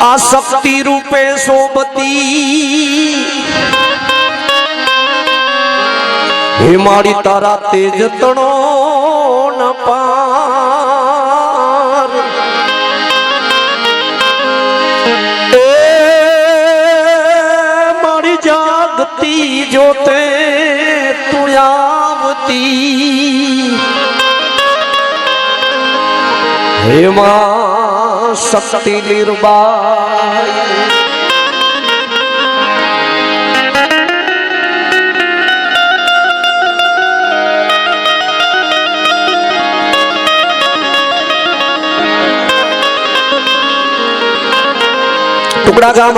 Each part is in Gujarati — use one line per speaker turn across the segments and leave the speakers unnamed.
आसक्ति रूपे सोबती हिमाड़ी तारा तेज तणो न पार ए मारी जागती जोते तू आवती हेमा शक्ति निर्बाई टुकड़ा गाम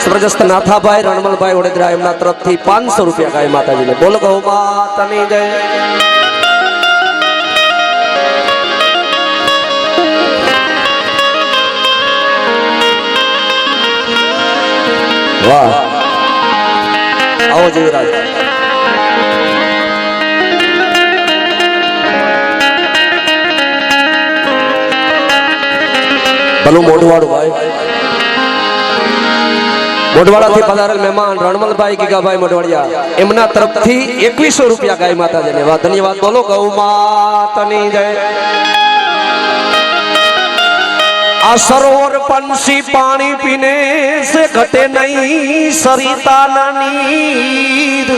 स्वर्गस्थ नाथाभाई रणमलभाई वडोदरा एमना तरफथी 500 रुपया गाय माताजी ने बोल गौ मातानी जय। वाह आओ जीवराज भलू मोटवाड़ू भाई मोटवाड़ा थी पधारेल मेहमान रणमलभाई गीगाभाई मोटवाड़िया एमना तरफथी 2100 रुपया गाय माताजी ने वाह धन्यवाद बोलो गौ मातानी जय। आ सरोवर पंछी पानी पीने से घटे नहीं सरिता ना नीर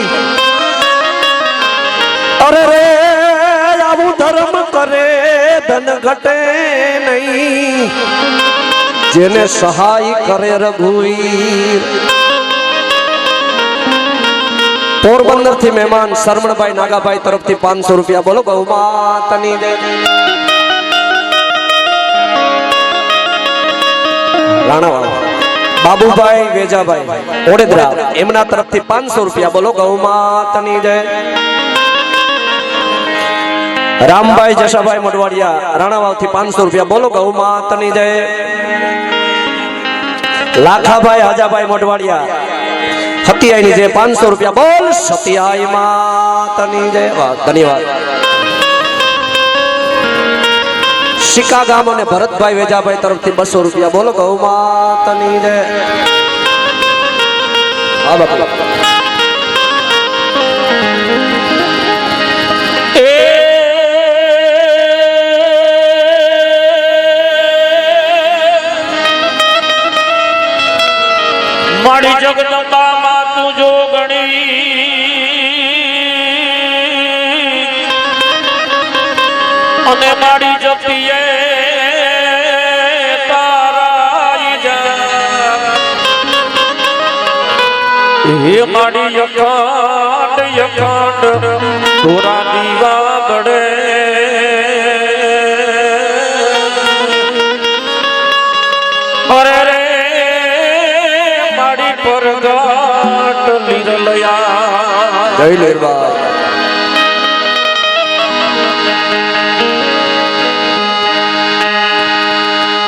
अरे रे आबू धर्म करे धन घटे नहीं जेने सहाय करे रघुवीर। पोरबंदर थी मेहमान शरमणभाई नागाभाई तरफ थी 500 रुपया बोलो गौ मातानी जय। राणावाड़ा बाबूभाई वेजाभाई वडोदरा एमना तरफथी 500 रुपया बोलो गौ मातानी जय। रामभाई जशाभाई मोटवाड़िया राणावाव थी 500 रुपया बोलो गौ मातानी जय। लाखाभाई हाजाभाई मोटवाड़िया हतियाई नी जय 500 रुपया बोल सतियाई मातानी जय। धन्यवाद। शिका गाम ने भरतभाई वेजाभाई तरफथी 200 रुपया बोलो गौ मातानी जय।
माड़ी जगदंबा मातु जोगणी अने माड़ी जपिए ताराई जा हे माड़ी यकांड तोरा दीवा बड़े अरे रे माड़ी पर गाट निरलया
जय निर्वाण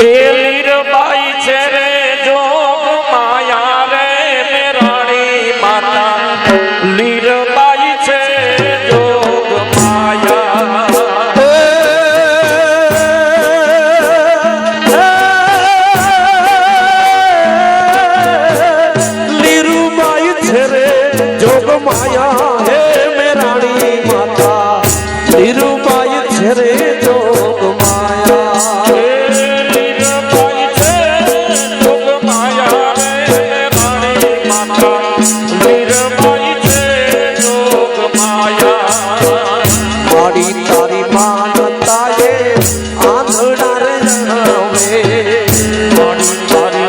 लीरबाई छे रे जोग माया रे मेराणी माता लीरबाई छे जोग माया
लीरुबाई छे रे जोग माया हे मेराणी माता लीरुबाई छे रे जोग माया माताजी मानता है आंधड़ा रे जावे
माड़ी तारी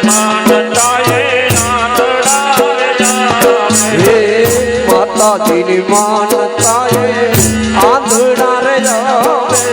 मानता है आंधड़ा रे जावे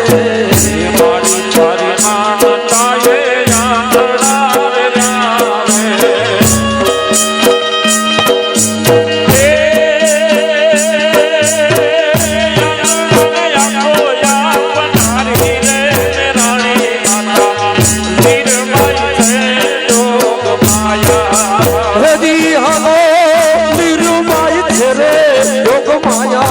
माया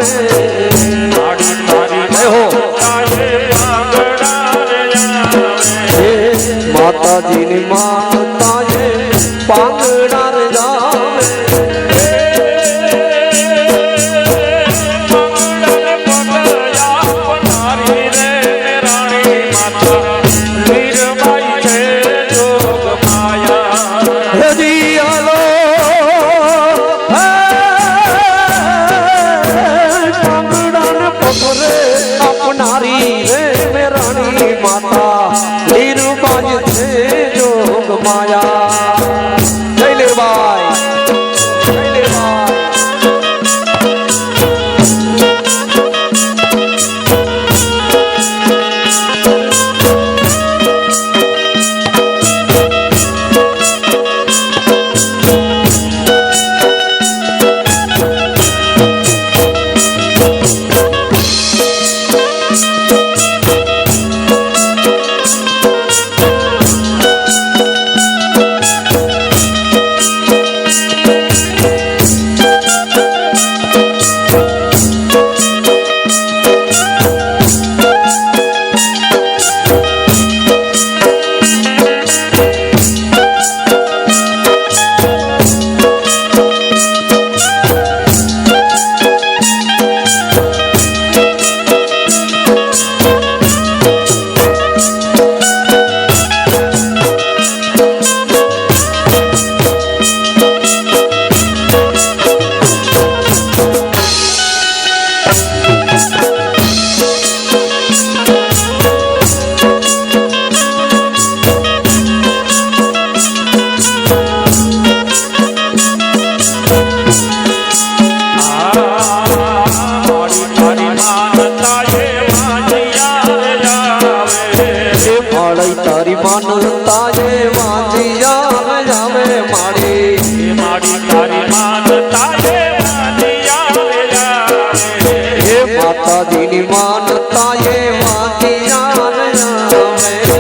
માડી તારી
જય હો
તારે આંગણા રે આવે
માતાજીની માતાએ પાંગડા રે જાવે હજી હાલો પાંગડાને પકડે આપનારી રે મેરાણી માતા લીરબાજ છે જોગ માયા જય લીરબાઈ જય લીરબાઈ તારી માનતા એ વાંધિયા જાવે માડી
માડી તારી માનતા એ
હે માતાજીની માનતા એ વાંધિયા જાવે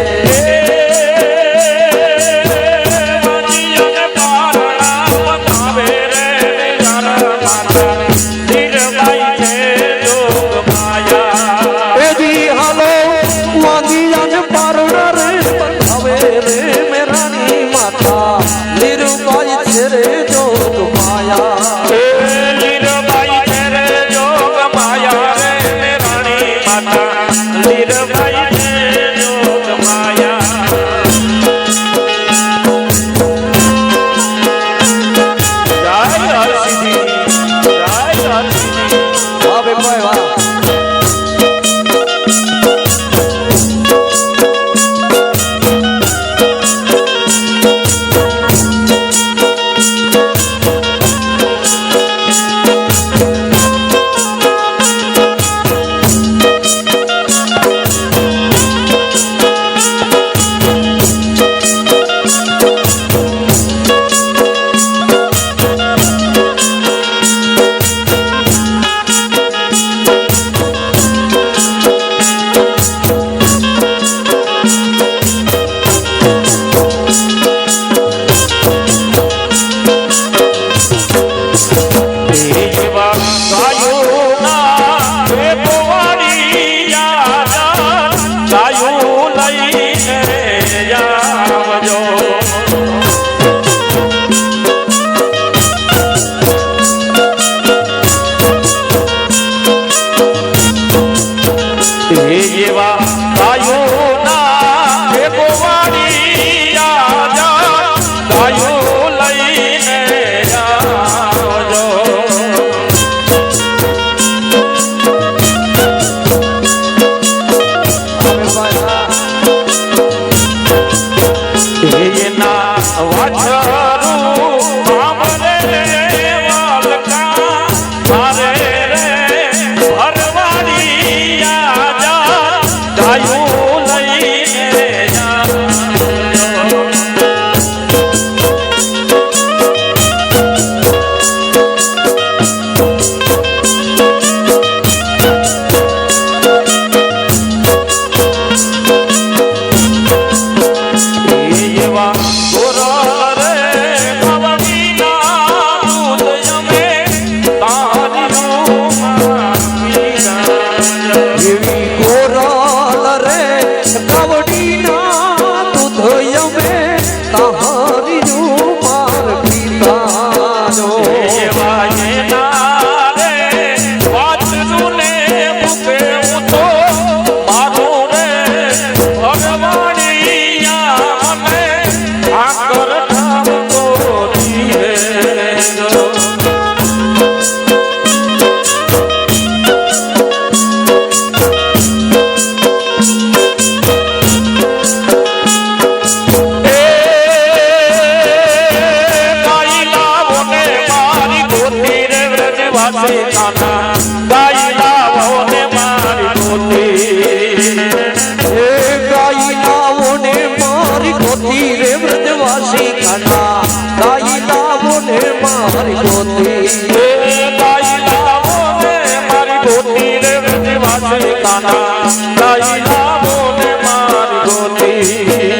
ગોતી રે વ્રજવાસી કાના લાઈ લાવો ને મારી ગોતી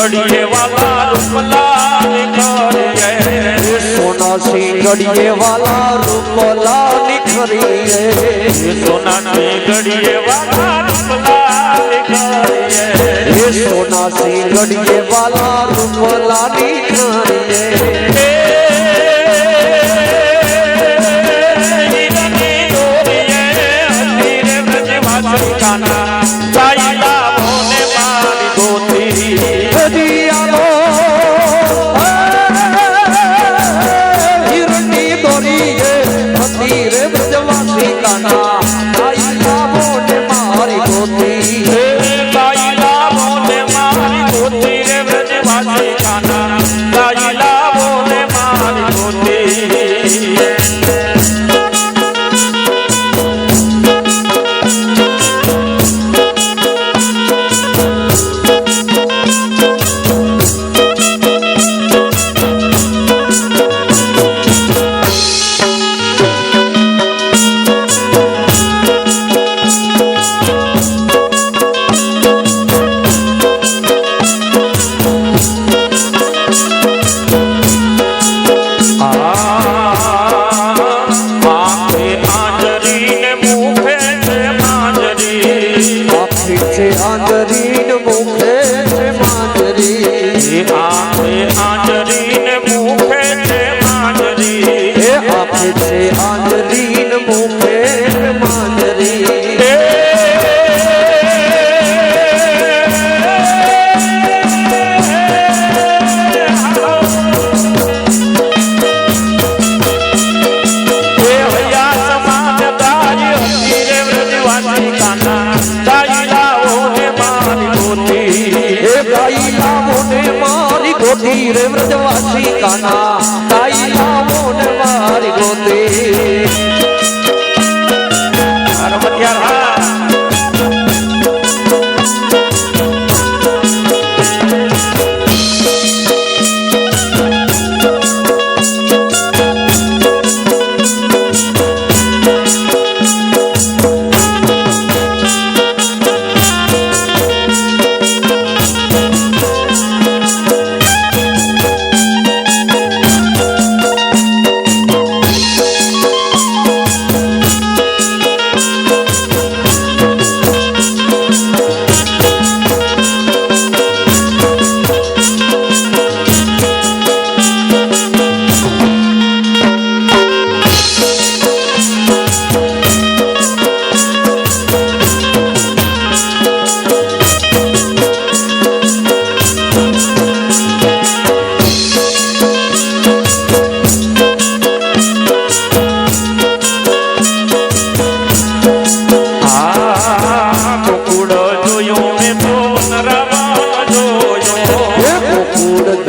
ગડીએ વાલા રૂપલા નિખરીએ
સોના સિંગડીએ વાલા રૂપલા નિખરીએ
સોનાની ગડીએ વાલા રૂપલા નિખરીએ
સોના સિંગડીએ વાલા રૂપલા નિખરીએ આંજરીન મુખે છે માંજરી
આંજરીને મુખે છે માંજરી
એ આપે છે આંજરીન મુખે છે માંજરી ગોતી રે વ્રજવાસી કાના તાઈ લાવો ને મારી ગોતી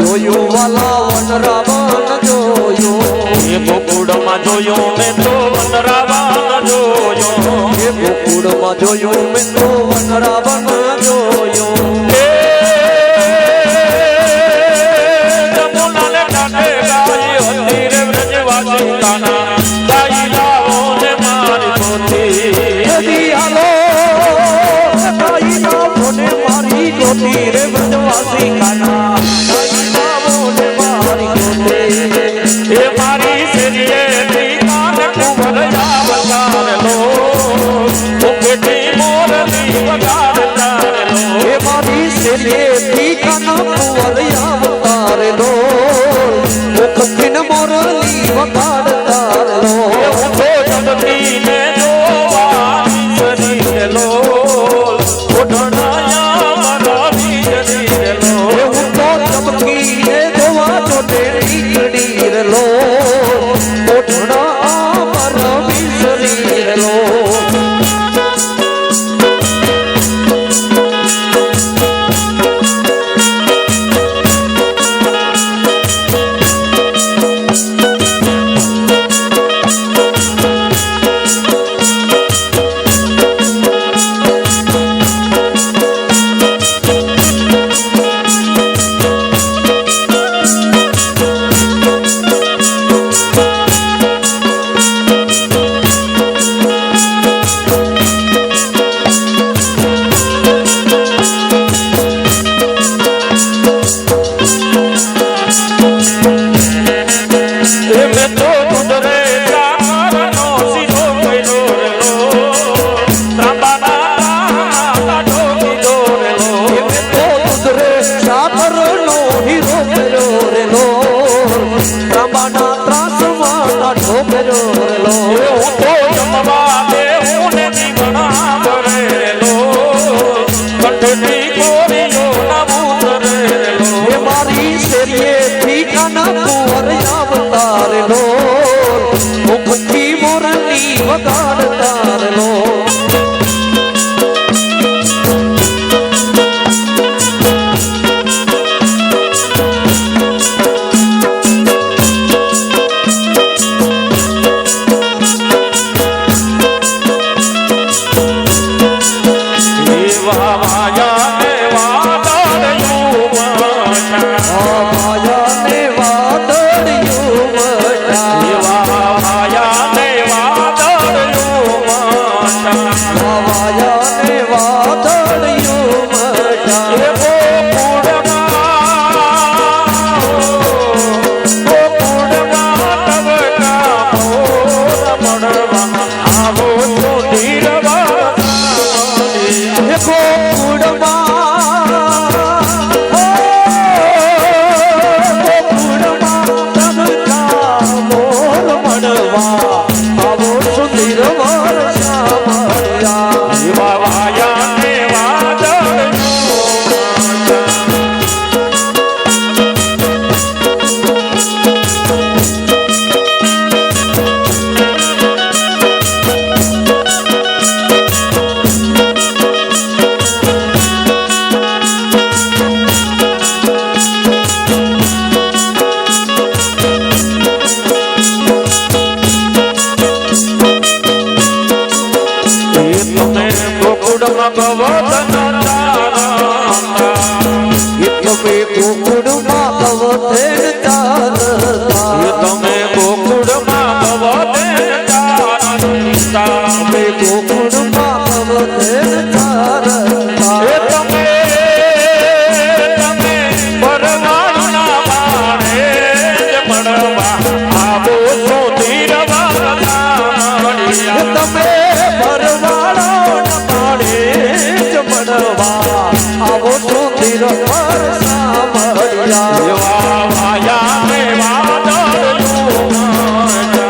જોયું વાલા વનરાવન જોયું
એ ગોકુળમાં જોયું મેં તો વનરાવન જોયો
એ ગોકુળમાં જોયું મેં તો વનરાવન જોયું
જમુનાને કાંઠે ગાય હતી રે વ્રજવાસી કાના ગાઈ લાવો ને મારી ગોતી
હાલો ગાઈ લાવો ને મારી ગોતી રે વ્રજવાસી કાના
એ મારી શેરીએ કાન કુંવર આવતાર લો બેટી મોરલી વગાડતાર લો
એ મારી શેરીએ કાન કુંવર આવતાર લો મુખથી મોરલી વગાડતાર લો
હું તો જગતીને જોવાની શરીર લો ઓઢણાયા મારા વીજળી લો
હું તો ચમકીને જોવા જોડે નીકળી લો ઓઠણા મારા વિસરી લો વીર પર સાંભળ્યા
એવા વાયા ને વાદળનું માજા.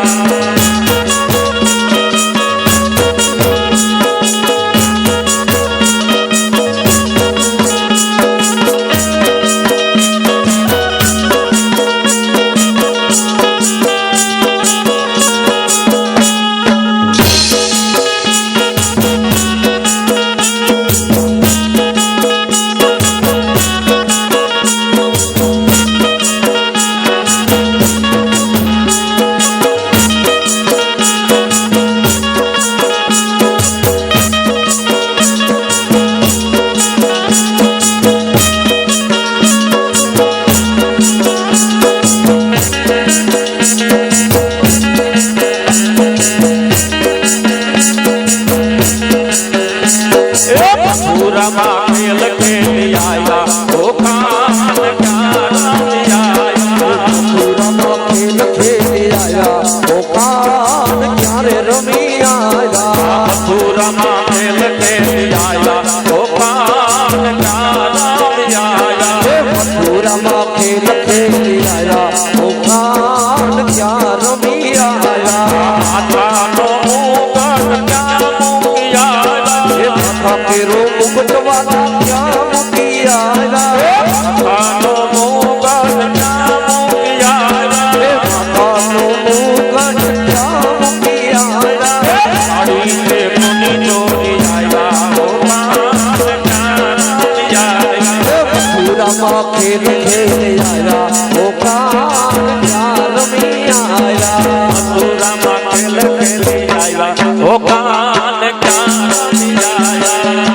મથુરામાં ખેલ ખેલી આયા ઓ કાન ક્યાં આયા.
મથુરામાં ખેલ ખેલી આયા ઓ કાન ક્યારે રમી આયા
મથુરામાં ખેલ ખેલી આયા ઓ કાન ક્યાં આયા.
મથુરામાં ખેલ ખેલી આયા ઓ કાન ક્યાં રમી આયા
માથાનો મુગટ ક્યાં મૂકી આયા.
માથા કેરો મુકટવાલા ક્યાં મૂકી આયા
માથાનો મુગટ ક્યાં મૂકી આયા.
માથાનો મુકટ ક્યાં મૂકી આયા
સાડીને કોની ચોરી આયા ઓ કાન ક્યાં આયા.
મથુરામાં ખેલ ખેલી આયા ઓ કાન ક્યાં રમી આયા
મથુરામાં ખેલ ખેલી આયા ઓ કાન ક્યાં રમી આયા.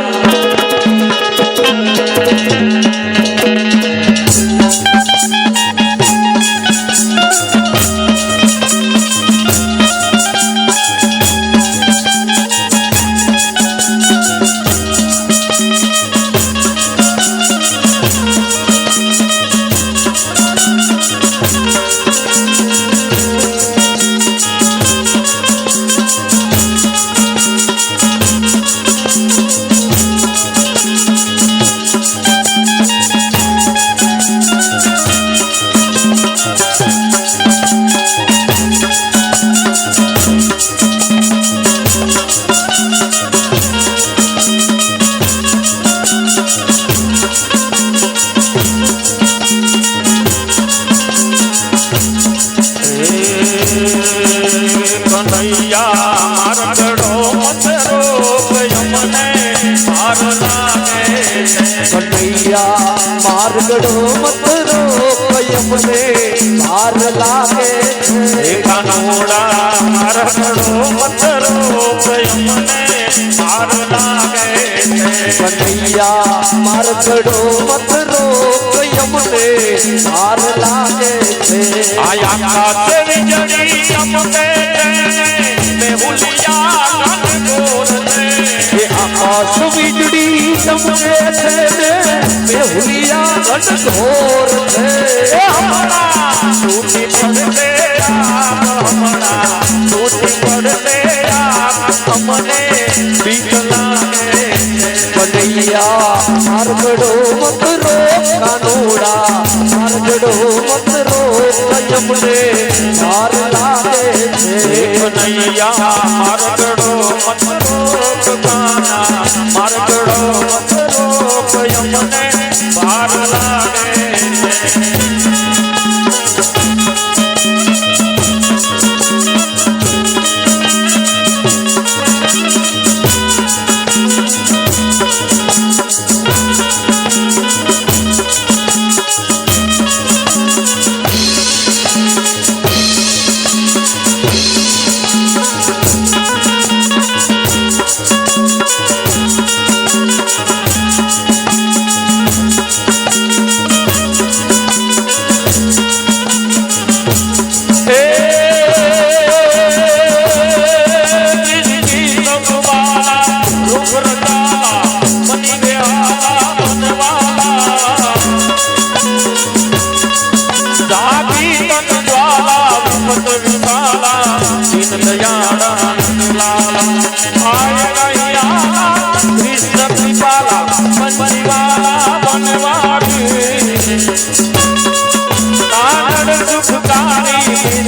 કનૈયા મારગડો મથરો યમને માર લાગે છે.
કનૈયા માર્ગડો મતરો કયમને ભાર લાગે
એ કાનોડા મારગડો મથરો યમને માર લાગે છે.
કનૈયા માર્ગડો મતરો કયમને ભાર લાગે છે
આયા કાતે વીજળી અમકે મેહુલિયા ગણગોર છે.
એ આકાશ વીજળી ચમકે છે ને મેહુલિયા ઘનઘોર છે
હમણાં તૂટી પડશે આમ, હમણાં તૂટી પડશે આમ, અમને બીક લાગે છે.
કનૈયા માર્ગડો મતરો કાનોડા માર્ગડો મતરો કયમને ભાર લાગે છે
કનૈયા મારગડો મથરો કાના મારગડો મથરો યમને ભાર લાગે છે.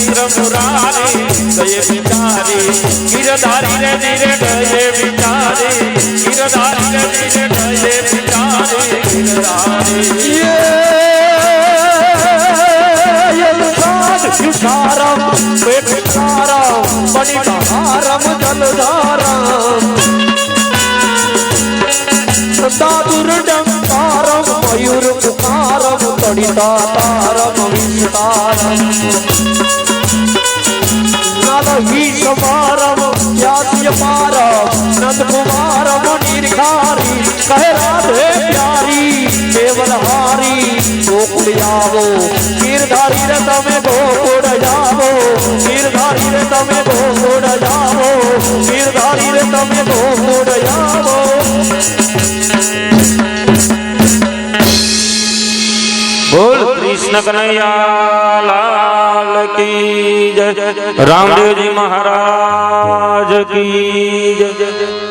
ચંદ્ર મુરારી ગયે બિચારી ગીરધારી રે ધીરે ગયે બિચારી ગીરધારી રે ધીરે ગયે બિચારી ગીરધારી
યુષારમ પેટકારમ મણિકારમ જલધારમ દાદુર્ડંકારમ મયુર પુકારમ તડિતાતારમ વિસ્તારમ નલહીશમારમ યાત્યપારમ નંદકુમારમ નિર્ઘારી કહે રાધે પ્યારી કેવલહારી ગોકુળ આવો ગીરધારી રે તમે ગોકુળ જાવો ગીરધારી રે તમે ગોકુળ જાવો ગીરધારી રે તમે ગોકુળ જાવો
બોલ કૃષ્ણ કનૈયા લાલ કી જય રામદેવજી મહારાજ કી જય